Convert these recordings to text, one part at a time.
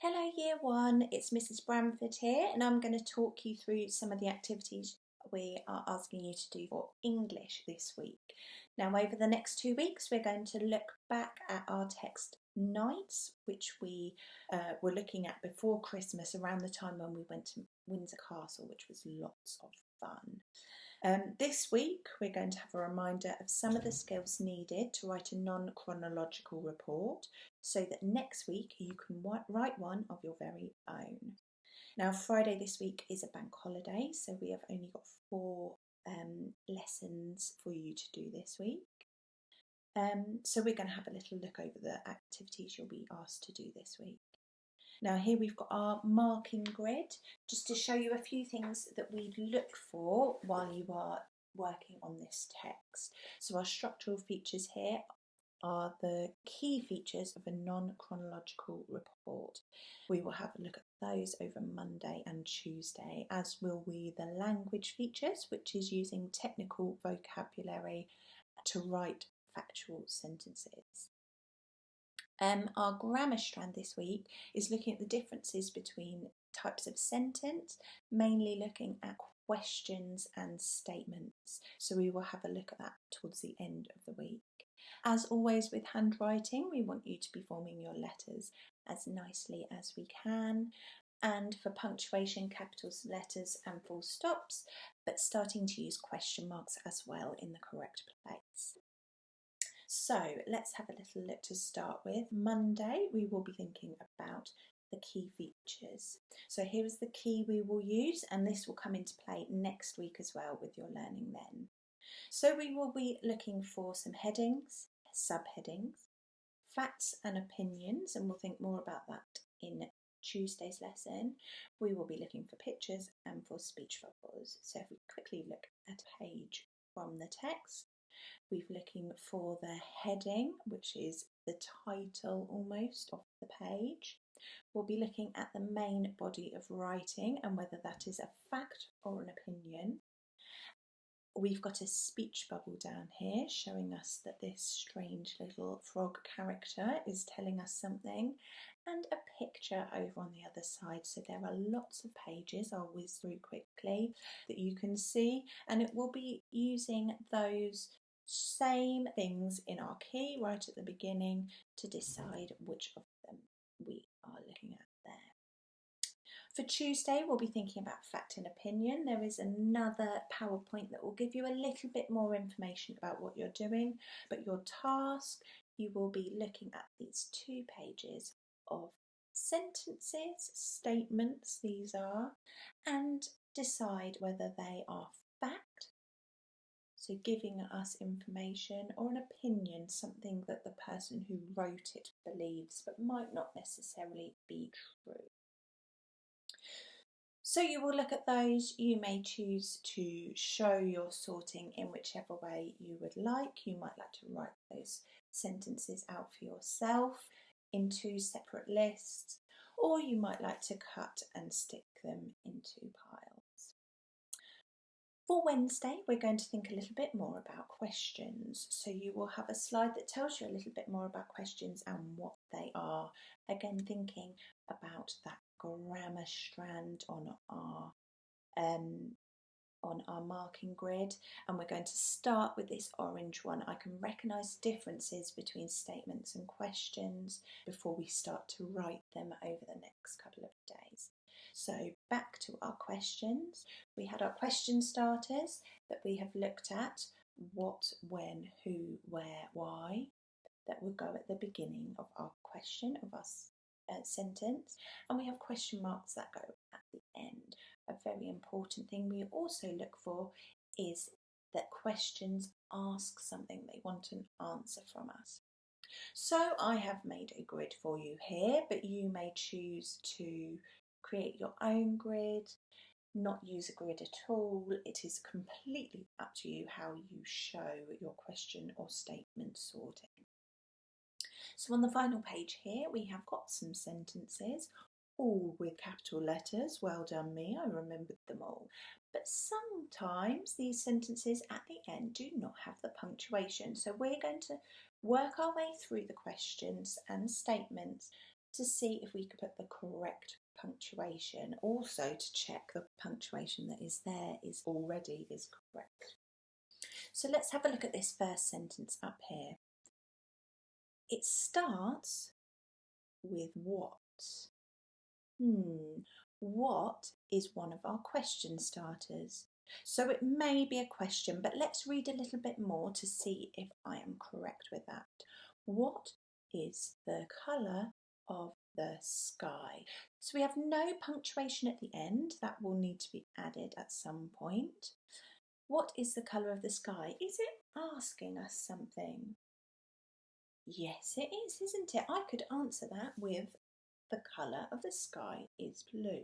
Hello Year 1, it's Mrs Bramford here and I'm going to talk you through some of the activities we are asking you to do for English this week. Now over the next 2 weeks we're going to look back at our text nights which we were looking at before Christmas around the time when we went to Windsor Castle, which was lots of fun. This week we're going to have a reminder of some of the skills needed to write a non-chronological report so that next week you can write one of your very own. Now Friday this week is a bank holiday, so we have only got 4 lessons for you to do this week. So we're going to have a little look over the activities you'll be asked to do this week. Now here we've got our marking grid, just to show you a few things that we look for while you are working on this text. So our structural features here are the key features of a non-chronological report. We will have a look at those over Monday and Tuesday, as will we the language features, which is using technical vocabulary to write factual sentences. Our grammar strand this week is looking at the differences between types of sentence, mainly looking at questions and statements. So we will have a look at that towards the end of the week. As always with handwriting, we want you to be forming your letters as nicely as we can. And for punctuation, capitals, letters and full stops, but starting to use question marks as well in the correct place. So let's have a little look to start with. Monday, we will be thinking about the key features. So here is the key we will use, and this will come into play next week as well with your learning then. So we will be looking for some headings, subheadings, facts and opinions, and we'll think more about that in Tuesday's lesson. We will be looking for pictures and for speech bubbles. So if we quickly look at a page from the text, we're looking for the heading, which is the title almost of the page. We'll be looking at the main body of writing and whether that is a fact or an opinion. We've got a speech bubble down here showing us that this strange little frog character is telling us something, and a picture over on the other side. So there are lots of pages, I'll whiz through quickly, that you can see, and it will be using those same things in our key right at the beginning to decide which of them we are looking at there. For Tuesday, we'll be thinking about fact and opinion. There is another PowerPoint that will give you a little bit more information about what you're doing, but your task, you will be looking at these 2 pages of sentences, statements these are, and decide whether they are fact, so giving us information, or an opinion, something that the person who wrote it believes but might not necessarily be true. So you will look at those. You may choose to show your sorting in whichever way you would like. You might like to write those sentences out for yourself in 2 separate lists, or you might like to cut and stick them into piles. For Wednesday, we're going to think a little bit more about questions. So you will have a slide that tells you a little bit more about questions and what they are. Again, thinking about that grammar strand on our marking grid, and we're going to start with this orange one. I can recognise differences between statements and questions before we start to write them over the next couple of days. So back to our questions. We had our question starters that we have looked at: what, when, who, where, why. That will go at the beginning of our question, of our sentence, and we have question marks that go at the end. A very important thing we also look for is that questions ask something, they want an answer from us. So I have made a grid for you here, but you may choose to create your own grid, not use a grid at all. It is completely up to you how you show your question or statement sorting. So on the final page here, we have got some sentences, all with capital letters. Well done me, I remembered them all. But sometimes these sentences at the end do not have the punctuation. So we're going to work our way through the questions and statements to see if we could put the correct punctuation, also to check the punctuation that is there is correct. So let's have a look at this first sentence up here. It starts with what? What is one of our question starters? So it may be a question, but let's read a little bit more to see if I am correct with that. What is the colour of the sky? So we have no punctuation at the end. That will need to be added at some point. What is the colour of the sky? Is it asking us something? Yes, it is, isn't it? I could answer that with the colour of the sky is blue.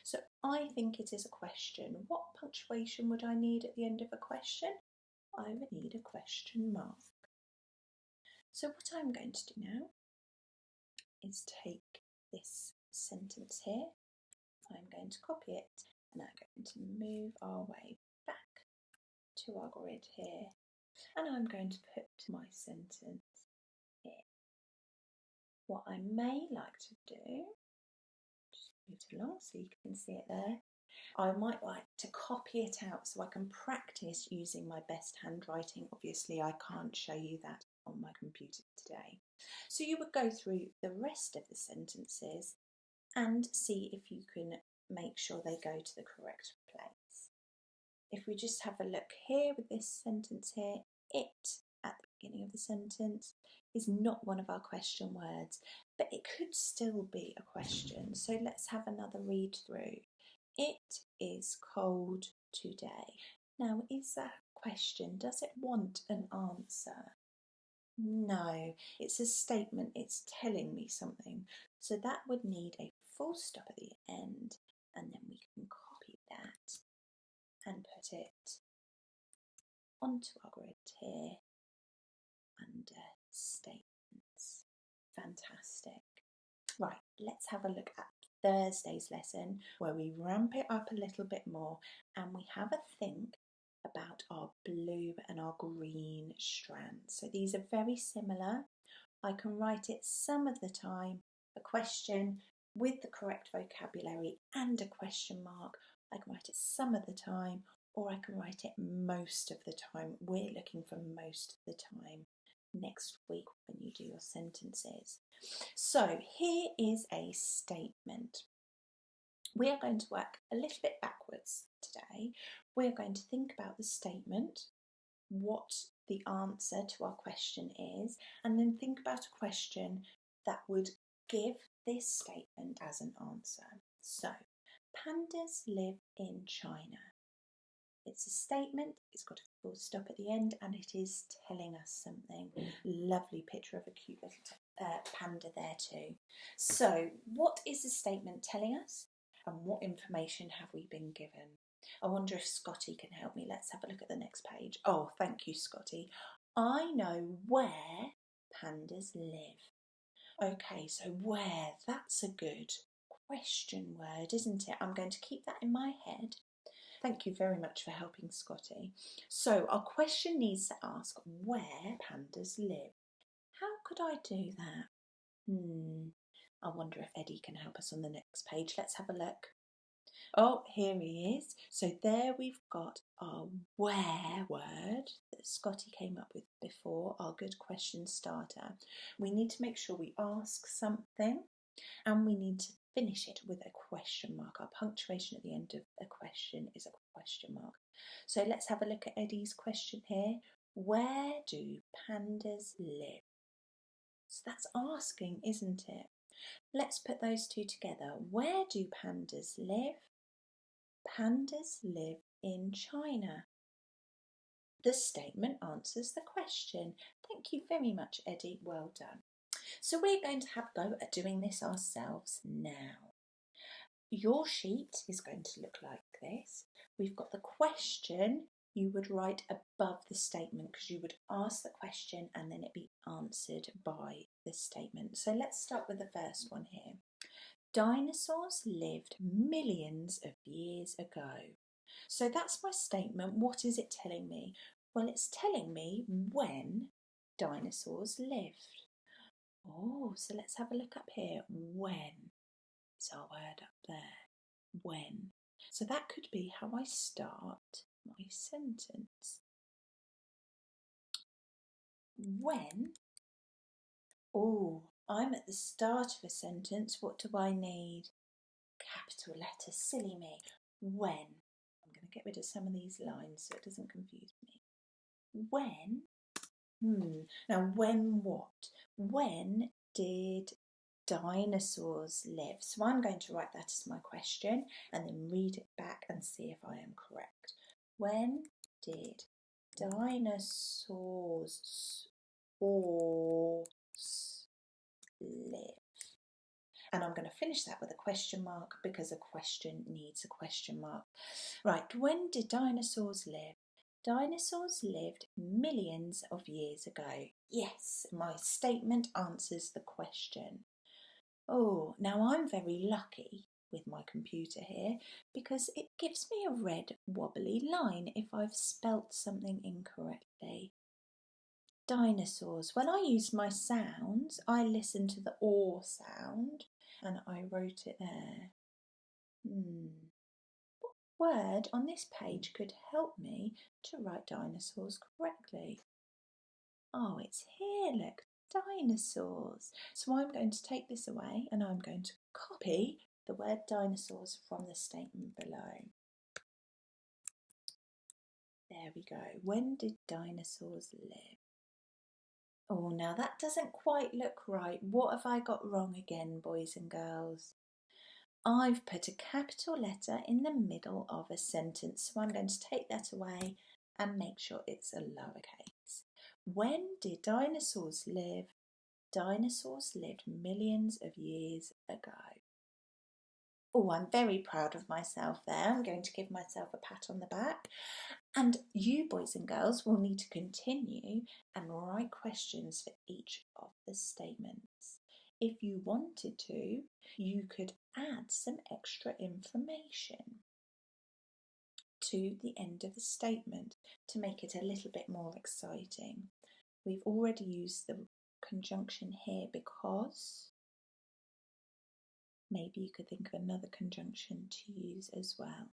So I think it is a question. What punctuation would I need at the end of a question? I would need a question mark. So what I'm going to do now is take this sentence here. I'm going to copy it and I'm going to move our way back to our grid here. And I'm going to put my sentence here. What I may like to do, just move it along so you can see it there. I might like to copy it out so I can practice using my best handwriting. Obviously, I can't show you that on my computer today. So you would go through the rest of the sentences and see if you can make sure they go to the correct place. If we just have a look here with this sentence here, it at the beginning of the sentence is not one of our question words, but it could still be a question. So let's have another read through. It is cold today. Now, is that a question? Does it want an answer? No, it's a statement. It's telling me something. So that would need a full stop at the end, and then we can copy that and put it onto our grid here under statements. Fantastic. Right, let's have a look at Thursday's lesson where we ramp it up a little bit more and we have a think about our blue and our green strands. So these are very similar. I can write it some of the time, a question with the correct vocabulary and a question mark. I can write it some of the time, or I can write it most of the time. We're looking for most of the time next week when you do your sentences. So here is a statement. We are going to work a little bit backwards today. We're going to think about the statement, what the answer to our question is, and then think about a question that would give this statement as an answer. So, pandas live in China. It's a statement, it's got a full stop at the end, and it is telling us something. Lovely picture of a cute little panda there too. So, what is the statement telling us, and what information have we been given? I wonder if Scotty can help me. Let's have a look at the next page. Oh, thank you, Scotty. I know where pandas live. Okay, so where, that's a good question word, isn't it? I'm going to keep that in my head. Thank you very much for helping, Scotty. So our question needs to ask where pandas live. How could I do that? I wonder if Eddie can help us on the next page. Let's have a look. Oh, here he is. So there we've got our where word that Scotty came up with before, our good question starter. We need to make sure we ask something and we need to finish it with a question mark. Our punctuation at the end of a question is a question mark. So let's have a look at Eddie's question here. Where do pandas live? So that's asking, isn't it? Let's put those two together. Where do pandas live? Pandas live in China. The statement answers the question. Thank you very much, Eddie. Well done. So we're going to have a go at doing this ourselves now. Your sheet is going to look like this. We've got the question you would write above the statement because you would ask the question and then it be answered by the statement. So let's start with the first one here. Dinosaurs lived millions of years ago. So that's my statement. What is it telling me? Well, it's telling me when dinosaurs lived. Oh, so let's have a look up here. When is our word up there? When. So that could be how I start my sentence. When. Oh, I'm at the start of a sentence. What do I need? Capital letter, silly me. When. I'm going to get rid of some of these lines so it doesn't confuse me. When. Now, when what? When did dinosaurs live? So I'm going to write that as my question and then read it back and see if I am correct. When did dinosaurs live? And I'm going to finish that with a question mark because a question needs a question mark. Right, when did dinosaurs live? Dinosaurs lived millions of years ago. Yes, my statement answers the question. Oh, now I'm very lucky with my computer here because it gives me a red wobbly line if I've spelt something incorrectly. Dinosaurs. When I used my sounds, I listened to the or sound and I wrote it there. What word on this page could help me to write dinosaurs correctly? Oh, it's here, look, dinosaurs. So I'm going to take this away and I'm going to copy the word dinosaurs from the statement below. There we go. When did dinosaurs live? Oh, now that doesn't quite look right. What have I got wrong again, boys and girls? I've put a capital letter in the middle of a sentence, so I'm going to take that away and make sure it's a lowercase. When did dinosaurs live? Dinosaurs lived millions of years ago. Oh, I'm very proud of myself there. I'm going to give myself a pat on the back. And you, boys and girls, will need to continue and write questions for each of the statements. If you wanted to, you could add some extra information to the end of the statement to make it a little bit more exciting. We've already used the conjunction here because. Maybe you could think of another conjunction to use as well.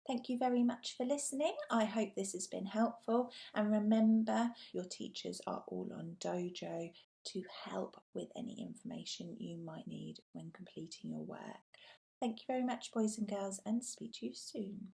Thank you very much for listening. I hope this has been helpful. And remember, your teachers are all on Dojo to help with any information you might need when completing your work. Thank you very much, boys and girls, and speak to you soon.